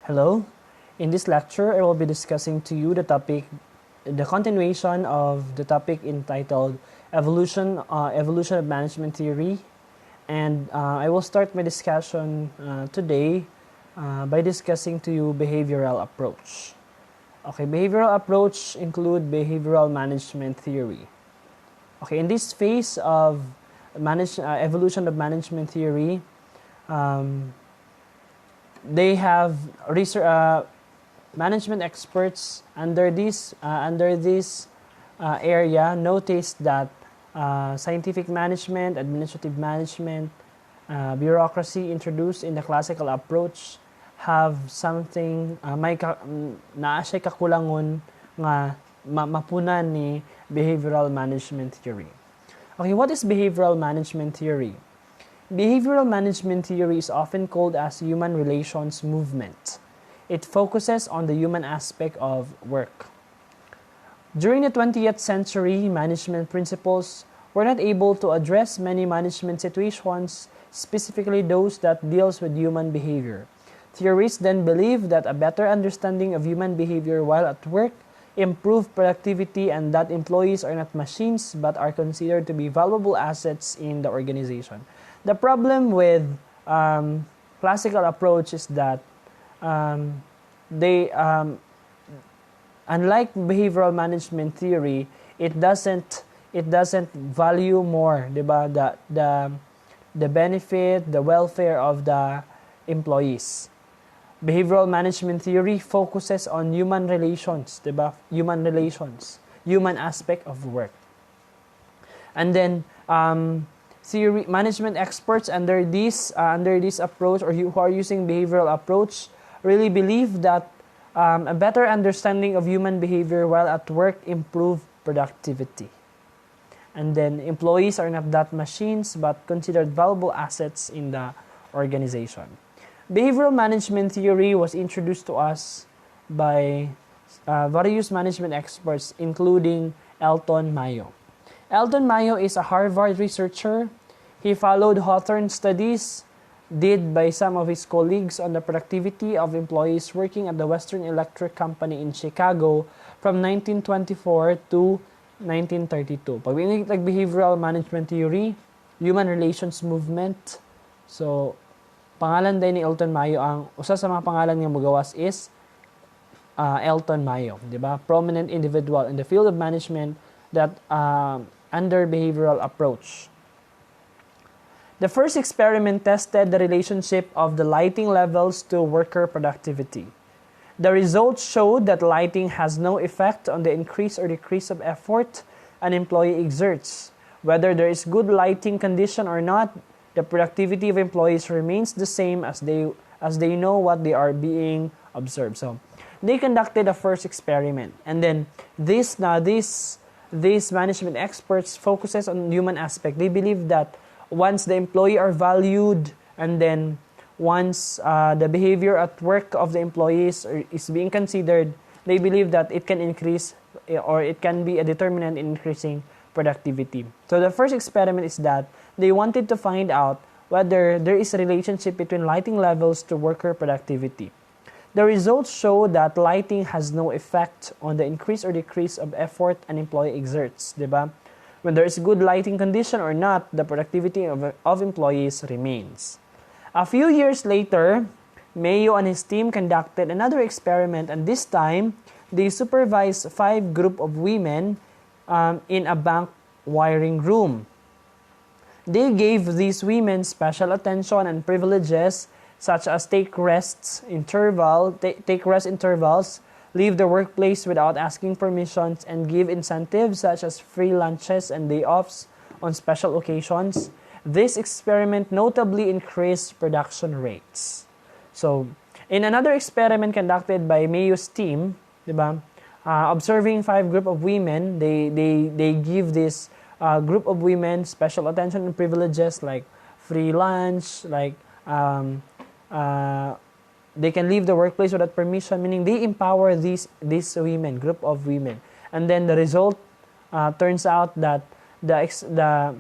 Hello. In this lecture, I will be discussing to you the continuation of the topic entitled Evolution of Management Theory. And I will start my discussion today by discussing to you behavioral approach. Okay, behavioral approach include behavioral management theory. Okay, in this phase of evolution of management theory, they have management experts under this area noticed that scientific management, administrative management, bureaucracy introduced in the classical approach have something naa siya kakulangon nga mapunan ni behavioral management theory. Okay, what is behavioral management theory? Behavioral management theory is often called as human relations movement. It focuses on the human aspect of work. During the 20th century, management principles were not able to address many management situations, specifically those that deals with human behavior. Theorists then believed that a better understanding of human behavior while at work improved productivity and that employees are not machines but are considered to be valuable assets in the organization. The problem with classical approach is that unlike behavioral management theory, it doesn't value more, diba, the benefit, the welfare of the employees. Behavioral management theory focuses on human relations, diba? Human aspect of work. And then management experts under this approach, or who are using behavioral approach, really believe that a better understanding of human behavior while at work improve productivity. And then employees are not that machines but considered valuable assets in the organization. Behavioral management theory was introduced to us by various management experts, including Elton Mayo. Elton Mayo is a Harvard researcher. He followed Hawthorne studies did by some of his colleagues on the productivity of employees working at the Western Electric Company in Chicago from 1924 to 1932. Pag behavioral management theory, human relations movement. So, pangalan din ni Elton Mayo, ang usa sa mga pangalan nga mogawas is Elton Mayo, di ba? Prominent individual in the field of management that under behavioral approach. The first experiment tested the relationship of the lighting levels to worker productivity. The results showed that lighting has no effect on the increase or decrease of effort an employee exerts. Whether there is good lighting condition or not, the productivity of employees remains the same as they know what they are being observed. So, they conducted a first experiment, and then these management experts focuses on human aspect. They believe that once the employee are valued, and then once the behavior at work of the employees is being considered, they believe that it can increase or it can be a determinant in increasing productivity. So the first experiment is that they wanted to find out whether there is a relationship between lighting levels to worker productivity. The results show that lighting has no effect on the increase or decrease of effort an employee exerts, diba? When there is good lighting condition or not, the productivity of employees remains. A few years later, Mayo and his team conducted another experiment, and this time, they supervised 5 group of women in a bank wiring room. They gave these women special attention and privileges such as take rest intervals, leave the workplace without asking permissions, and give incentives such as free lunches and day offs on special occasions. This experiment notably increased production rates. So, in another experiment conducted by Mayo's team, diba, observing 5 group of women, they give this group of women special attention and privileges like free lunch, like they can leave the workplace without permission, meaning they empower these women, group of women. And then the result turns out that the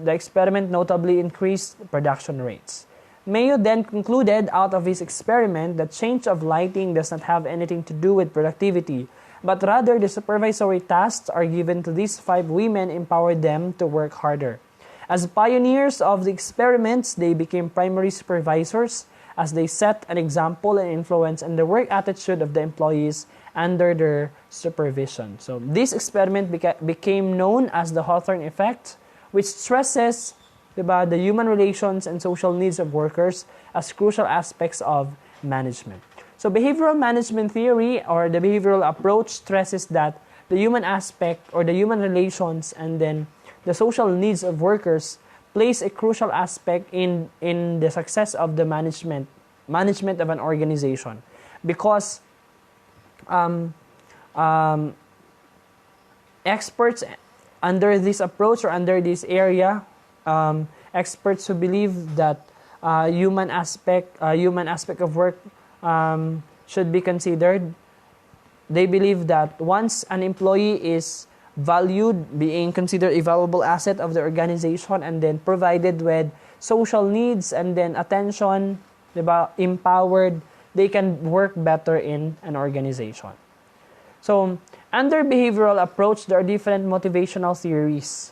experiment notably increased production rates. Mayo then concluded out of his experiment that change of lighting does not have anything to do with productivity, but rather the supervisory tasks are given to these 5 women empower them to work harder. As pioneers of the experiments, they became primary supervisors as they set an example and influence in the work attitude of the employees under their supervision. So this experiment became known as the Hawthorne effect, which stresses the human relations and social needs of workers as crucial aspects of management. So behavioral management theory or the behavioral approach stresses that the human aspect or the human relations and then the social needs of workers plays a crucial aspect in the success of the management of an organization, because experts under this approach or under this area, experts who believe that human aspect of work should be considered. They believe that once an employee is valued, being considered a valuable asset of the organization, and then provided with social needs and then attention, empowered, they can work better in an organization. So, under behavioral approach, there are different motivational theories,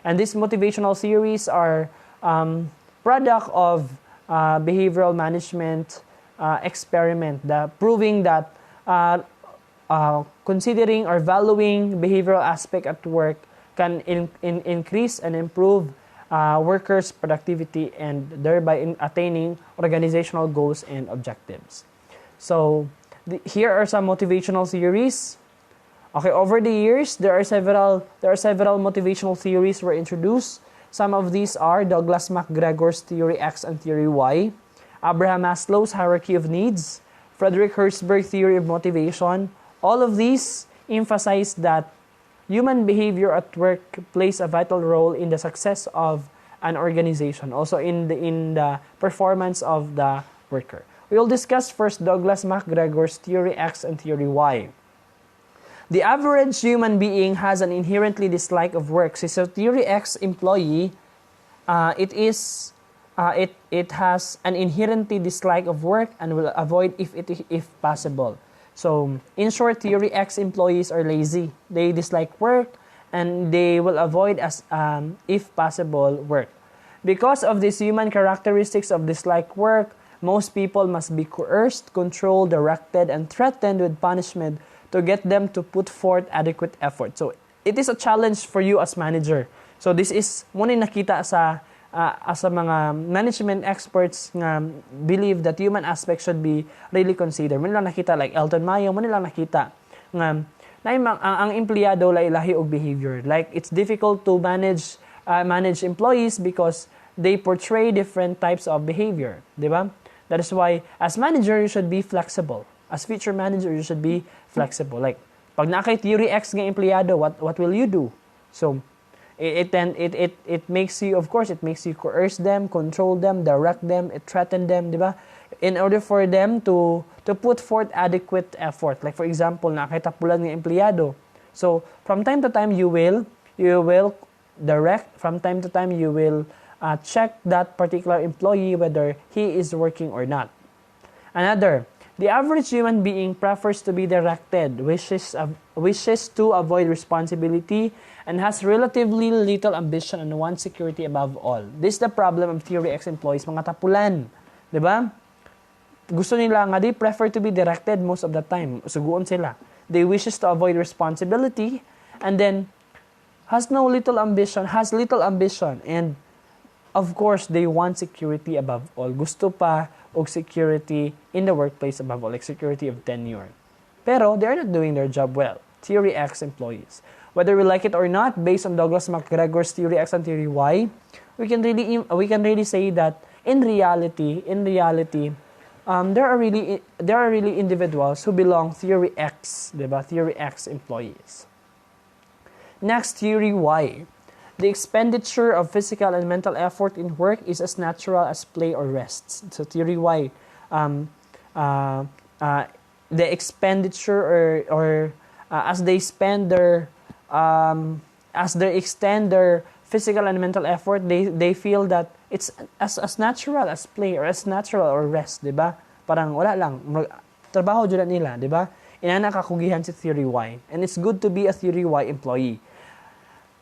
and these motivational theories are product of behavioral management experiment, proving that considering or valuing behavioral aspect at work can increase and improve workers' productivity and thereby attaining organizational goals and objectives. So here are some motivational theories. Okay, over the years, there are several motivational theories were introduced. Some of these are Douglas MacGregor's Theory X and Theory Y, Abraham Maslow's Hierarchy of Needs, Frederick Hertzberg Theory of Motivation. All of these emphasize that human behavior at work plays a vital role in the success of an organization, also in the performance of the worker. We will discuss first Douglas MacGregor's Theory X and Theory Y. The average human being has an inherently dislike of work. So Theory X employee, it has an inherently dislike of work and will avoid if possible. So in short, Theory X employees are lazy. They dislike work and they will avoid if possible work. Because of these human characteristics of dislike work, most people must be coerced, controlled, directed, and threatened with punishment to get them to put forth adequate effort. So it is a challenge for you as manager. So this is muna nakita sa mga management experts nga believe that human aspect should be really considered. Muna lang nakita like Elton Mayo, muna lang nakita nga ang empleyado lahi og behavior. Like it's difficult to manage employees because they portray different types of behavior, di ba? That is why as manager you should be flexible. As future manager you should be flexible. Like pag nakay Theory X nga empleyado, what will you do? So it makes you, of course, it makes you coerce them, control them, direct them, it threaten them, di ba? In order for them to put forth adequate effort. Like for example, nakitapulan ng empleyado. So from time to time you will direct, from time to time you will check that particular employee whether he is working or not. Another, the average human being prefers to be directed, wishes to avoid responsibility, and has relatively little ambition and wants security above all. This is the problem of Theory X employees, mga tapulan. Diba? Gusto nila nga, they prefer to be directed most of the time. Suguon sila. They wishes to avoid responsibility, and then has little ambition, and of course, they want security above all. Gusto pa og security in the workplace above all, like security of tenure. Pero they are not doing their job well. Theory X employees. Whether we like it or not, based on Douglas MacGregor's Theory X and Theory Y, we can really say that in reality, there are really individuals who belong Theory X, diba? Theory X employees. Next, Theory Y. The expenditure of physical and mental effort in work is as natural as play or rest. So Theory Y, the expenditure or as they extend their physical and mental effort, they feel that it's as natural as play or as natural or rest, di ba? Parang wala lang, trabaho dyan nila, di ba? Inana kakugihan si Theory Y. And it's good to be a Theory Y employee.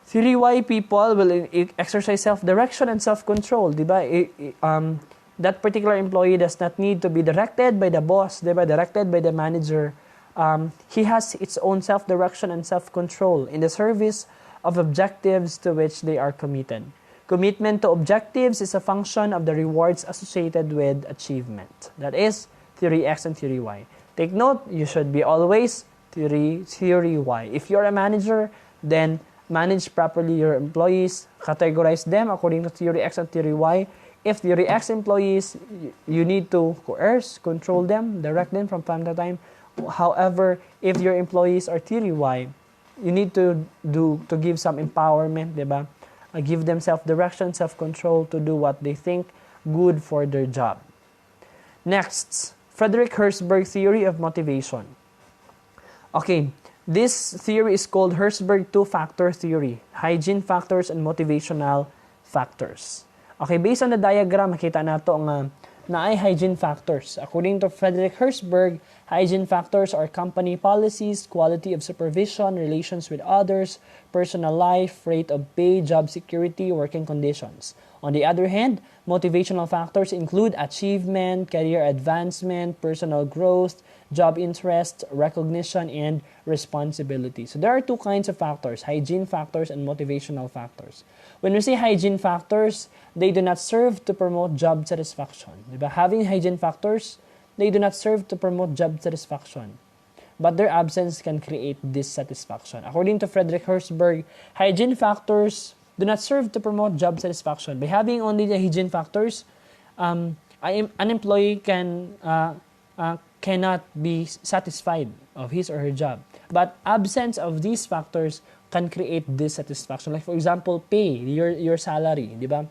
Theory Y people will exercise self-direction and self-control, di ba? That particular employee does not need to be directed by the boss, di ba? Directed by the manager. He has its own self-direction and self-control in the service of objectives to which they are committed. Commitment to objectives is a function of the rewards associated with achievement. That is Theory X and Theory Y. Take note, you should be always Theory Y. If you're a manager, then manage properly your employees, categorize them according to Theory X and Theory Y. If Theory X employees, you need to coerce, control them, direct them from time to time. However, if your employees are Theory Y, you need to give some empowerment, diba? Give them self-direction, self-control to do what they think good for their job. Next, Frederick Hertzberg theory of motivation. Okay, this theory is called Hertzberg two-factor theory, hygiene factors and motivational factors. Okay, based on the diagram, makita nato nga na ay hygiene factors. According to Frederick Hertzberg, hygiene factors are company policies, quality of supervision, relations with others, personal life, rate of pay, job security, working conditions. On the other hand, motivational factors include achievement, career advancement, personal growth, job interest, recognition, and responsibility. So there are two kinds of factors, hygiene factors and motivational factors. When we say hygiene factors, they do not serve to promote job satisfaction. Diba? Having hygiene factors, they do not serve to promote job satisfaction, but their absence can create dissatisfaction. According to Frederick Hertzberg, hygiene factors do not serve to promote job satisfaction. By having only the hygiene factors, an employee cannot be satisfied of his or her job. But absence of these factors can create dissatisfaction. Like for example, pay, your salary, di ba?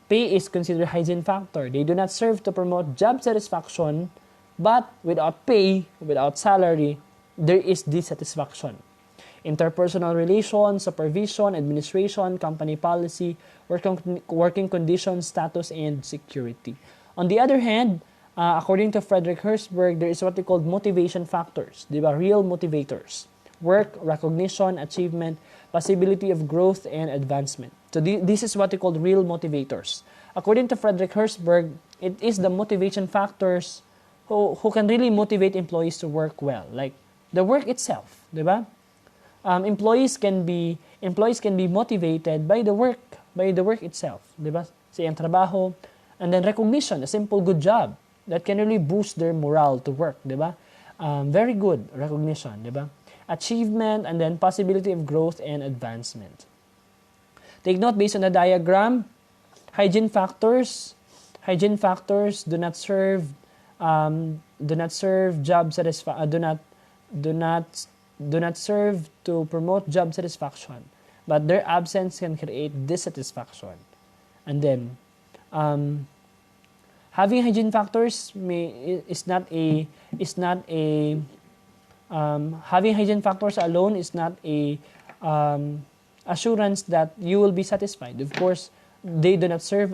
Pay is considered hygiene factor. They do not serve to promote job satisfaction, but without pay, without salary, there is dissatisfaction. Interpersonal relations, supervision, administration, company policy, working conditions, status, and security. On the other hand, according to Frederick Hertzberg, there is what they call motivation factors, diba? Real motivators. Work, recognition, achievement, possibility of growth, and advancement. So this is what they call real motivators. According to Frederick Hertzberg, it is the motivation factors who can really motivate employees to work well, like the work itself, diba? Employees can be motivated by the work itself, diba? Say ang trabaho, and then recognition, a simple good job that can really boost their morale to work, diba? Very good recognition, diba? Achievement, and then possibility of growth and advancement. Take note, based on the diagram, hygiene factors do not serve job satisfaction. Do not serve to promote job satisfaction, but their absence can create dissatisfaction. And then, having hygiene factors having hygiene factors alone is not a assurance that you will be satisfied. Of course, they do not serve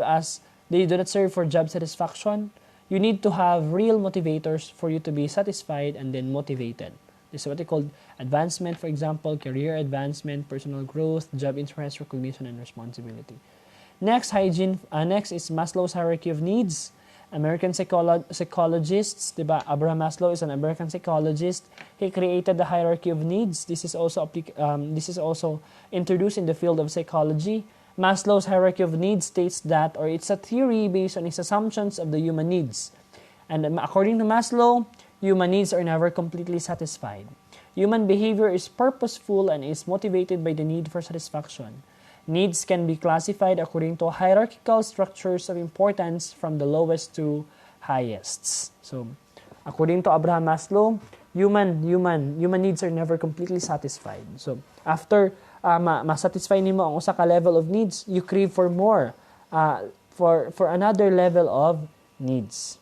for job satisfaction. You need to have real motivators for you to be satisfied and then motivated. This is what they call advancement, for example, career advancement, personal growth, job interest, recognition, and responsibility. Next is Maslow's hierarchy of needs. American psychologists, diba? Abraham Maslow is an American psychologist. He created the hierarchy of needs. This is also introduced in the field of psychology. Maslow's hierarchy of needs states that, or it's a theory based on his assumptions of the human needs. And according to Maslow, human needs are never completely satisfied. Human behavior is purposeful and is motivated by the need for satisfaction. Needs can be classified according to hierarchical structures of importance from the lowest to highest. So, according to Abraham Maslow, human needs are never completely satisfied. So, after masatisfy nimo ang usa ka level of needs, you crave for more, for another level of needs.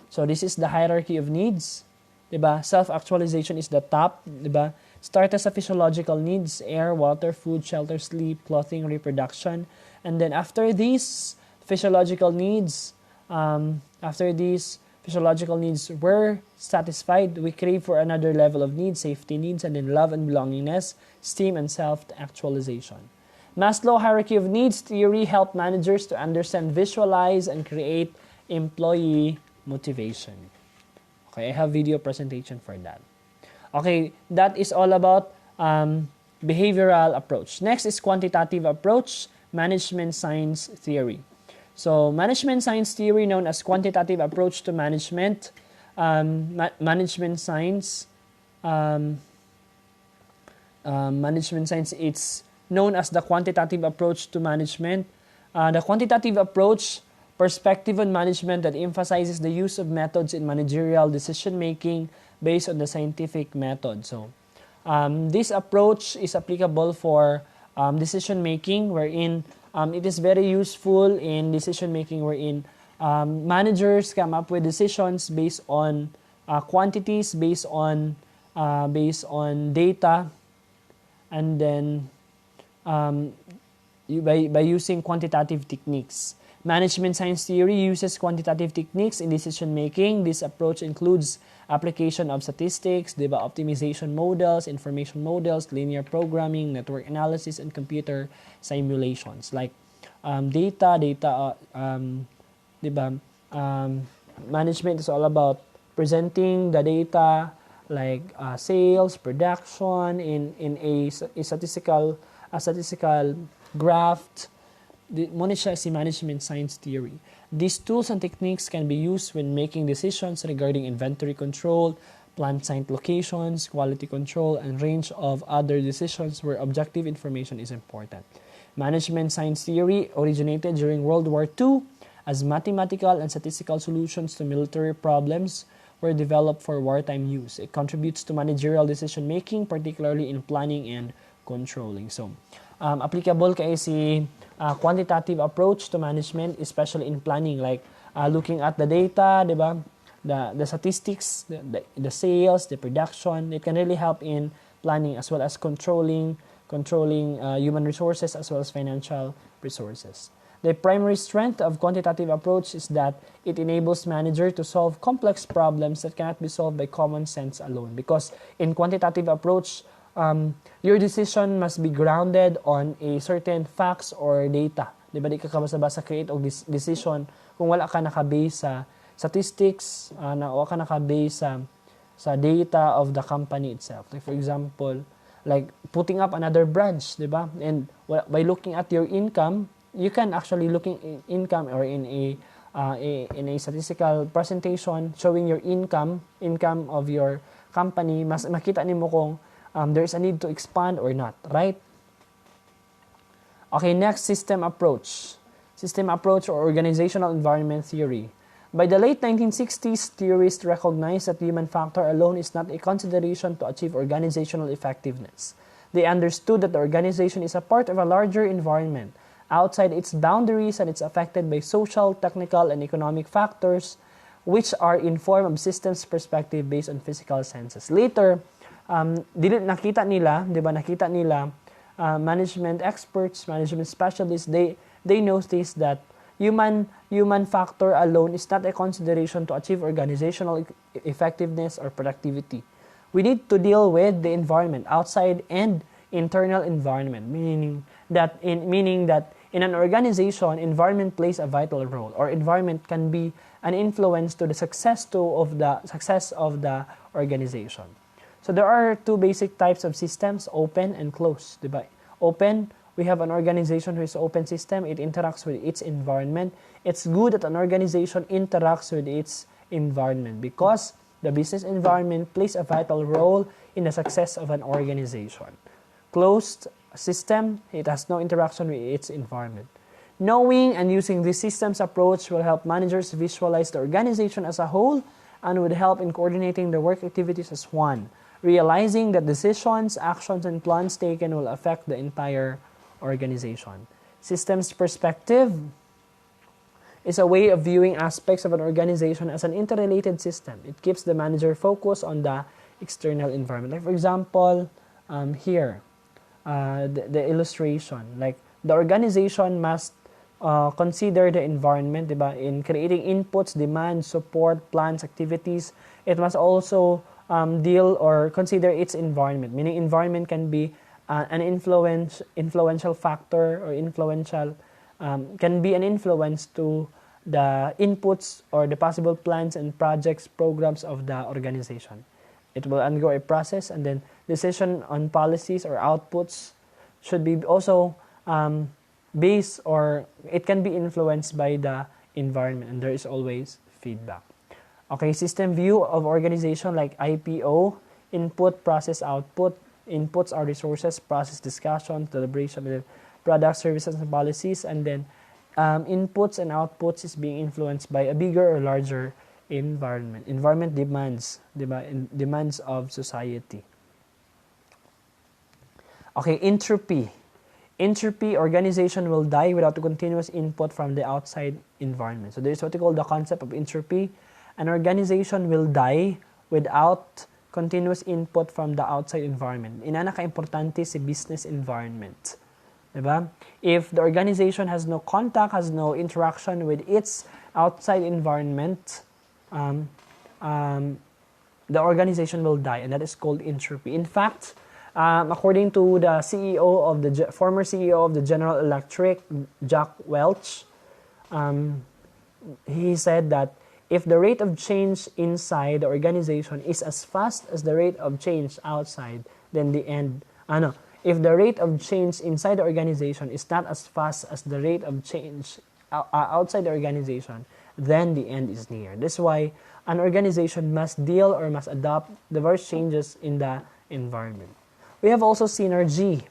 So, this is the hierarchy of needs. Diba? Self-actualization is the top, diba? start as a physiological needs: air, water, food, shelter, sleep, clothing, reproduction. And then after these physiological needs, were satisfied, we crave for another level of needs, safety needs, and then love and belongingness, esteem, and self-actualization. Maslow hierarchy of needs theory helped managers to understand, visualize, and create employee motivation. Okay, I have video presentation for that. Okay, that is all about behavioral approach. Next is quantitative approach, management science theory. So management science theory, known as quantitative approach to management, management science, it's known as the quantitative approach to management. The quantitative approach, perspective on management that emphasizes the use of methods in managerial decision-making based on the scientific method. So this approach is applicable for decision-making, wherein it is very useful in decision-making, wherein managers come up with decisions based on quantities, based on data, and then by using quantitative techniques. Management science theory uses quantitative techniques in decision-making. This approach includes application of statistics, optimization models, information models, linear programming, network analysis, and computer simulations. Like management is all about presenting the data, like sales, production in a statistical graph. Muna siya si management science theory. These tools and techniques can be used when making decisions regarding inventory control, plant site locations, quality control, and range of other decisions where objective information is important. Management science theory originated during World War II as mathematical and statistical solutions to military problems were developed for wartime use. It contributes to managerial decision-making, particularly in planning and controlling. So, applicable kay si quantitative approach to management, especially in planning, like looking at the data, diba? The statistics, the sales, the production. It can really help in planning as well as controlling human resources as well as financial resources. The primary strength of quantitative approach is that it enables manager to solve complex problems that cannot be solved by common sense alone. Because in quantitative approach, your decision must be grounded on a certain facts or data. Diba, di ka basta-basta create og decision kung wala ka naka-base sa statistics, wala ka naka-base sa data of the company itself. Like for example, like putting up another branch, diba? And by looking at your income, you can actually looking in income or in a statistical presentation showing your income of your company, mas makita nimo kung there's a need to expand or not, right? Okay, next, system approach. System approach or organizational environment theory. By the late 1960s, theorists recognized that human factor alone is not a consideration to achieve organizational effectiveness. They understood that the organization is a part of a larger environment outside its boundaries, and it's affected by social, technical, and economic factors which are informed of systems perspective based on physical senses. Later, nakita nila management experts, management specialists, they notice that human factor alone is not a consideration to achieve organizational effectiveness or productivity. We need to deal with the environment, outside and internal environment, meaning that in an organization, environment plays a vital role, or environment can be an influence to the success of the organization. So there are two basic types of systems, open and closed. Diba? Open, we have an organization who is open system. It interacts with its environment. It's good that an organization interacts with its environment because the business environment plays a vital role in the success of an organization. Closed system, it has no interaction with its environment. Knowing and using this systems approach will help managers visualize the organization as a whole and would help in coordinating the work activities as one, realizing that decisions, actions, and plans taken will affect the entire organization. Systems perspective is a way of viewing aspects of an organization as an interrelated system. It keeps the manager focused on the external environment. Like for example, here, the illustration, like the organization must consider the environment, diba? In creating inputs, demands, support, plans, activities, it must also deal or consider its environment. Meaning, environment can be an influential factor or influential can be an influence to the inputs or the possible plans and projects, programs of the organization. It will undergo a process, and then decision on policies or outputs should be also based, or it can be influenced by the environment, and there is always feedback. Okay, system view of organization like IPO, input, process, output. Inputs are resources, process, discussion, deliberation, and then products, services, and policies, and then inputs and outputs is being influenced by a bigger or larger environment. Environment demands of society. Okay, entropy. Entropy, organization will die without a continuous input from the outside environment. So there's what we call the concept of entropy. An organization will die without continuous input from the outside environment. Inanaka-importante si business environment. Diba? If the organization has no contact, has no interaction with its outside environment, the organization will die, and that is called entropy. In fact, according to the former CEO of the General Electric, Jack Welch, he said that if the rate of change inside the organization is as fast as the rate of change outside, then the end. If the rate of change inside the organization is not as fast as the rate of change outside the organization, then the end is near. That's why an organization must deal or must adopt diverse changes in the environment. We have also synergy.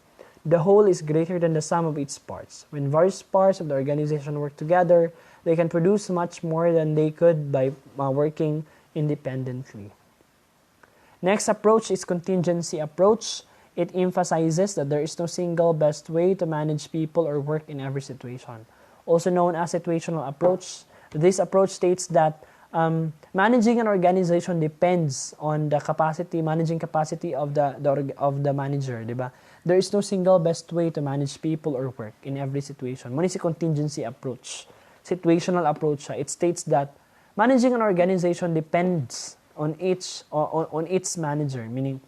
The whole is greater than the sum of its parts. When various parts of the organization work together, they can produce much more than they could by working independently. Next approach is contingency approach. It emphasizes that there is no single best way to manage people or work in every situation. Also known as situational approach. This approach states that managing an organization depends on the managing capacity of the manager, diba? There is no single best way to manage people or work in every situation. Muna si contingency approach. Situational approach. It states that managing an organization depends on its manager, meaning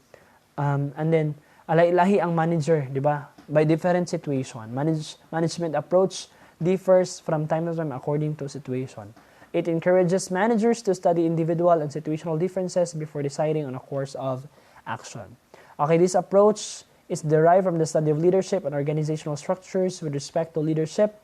and then alay-lahi ang manager, di ba? By different situation. Management approach differs from time to time according to situation. It encourages managers to study individual and situational differences before deciding on a course of action. Okay, this approach is derived from the study of leadership and organizational structures with respect to leadership.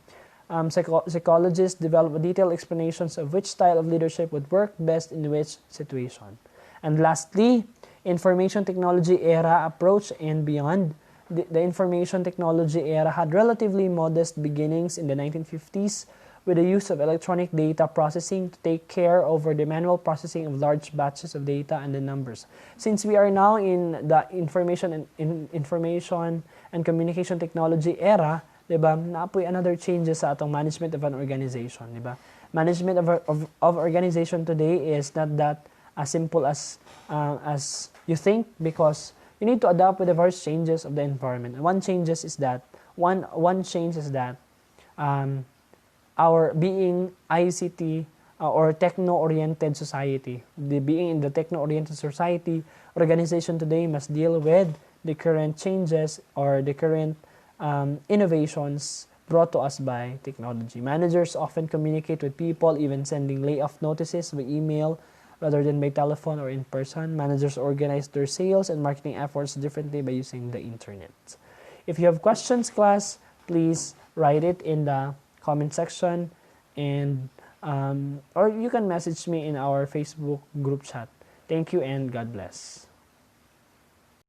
Psychologists develop detailed explanations of which style of leadership would work best in which situation. And lastly, information technology era approach and beyond. The information technology era had relatively modest beginnings in the 1950s with the use of electronic data processing to take care over the manual processing of large batches of data and the numbers. Since we are now in the information and communication technology era, diba, naapoy another changes sa atong management of an organization, diba? Management of organization today is not that as simple as you think, because you need to adapt with the various changes of the environment. And one change is that our being ICT or techno-oriented society, being in the techno-oriented society, organization today must deal with the current changes or the current innovations brought to us by technology. Managers often communicate with people, even sending layoff notices by email rather than by telephone or in person. Managers organize their sales and marketing efforts differently by using the internet. If you have questions, class, please write it in the comment section, and or you can message me in our Facebook group chat. Thank you and God bless.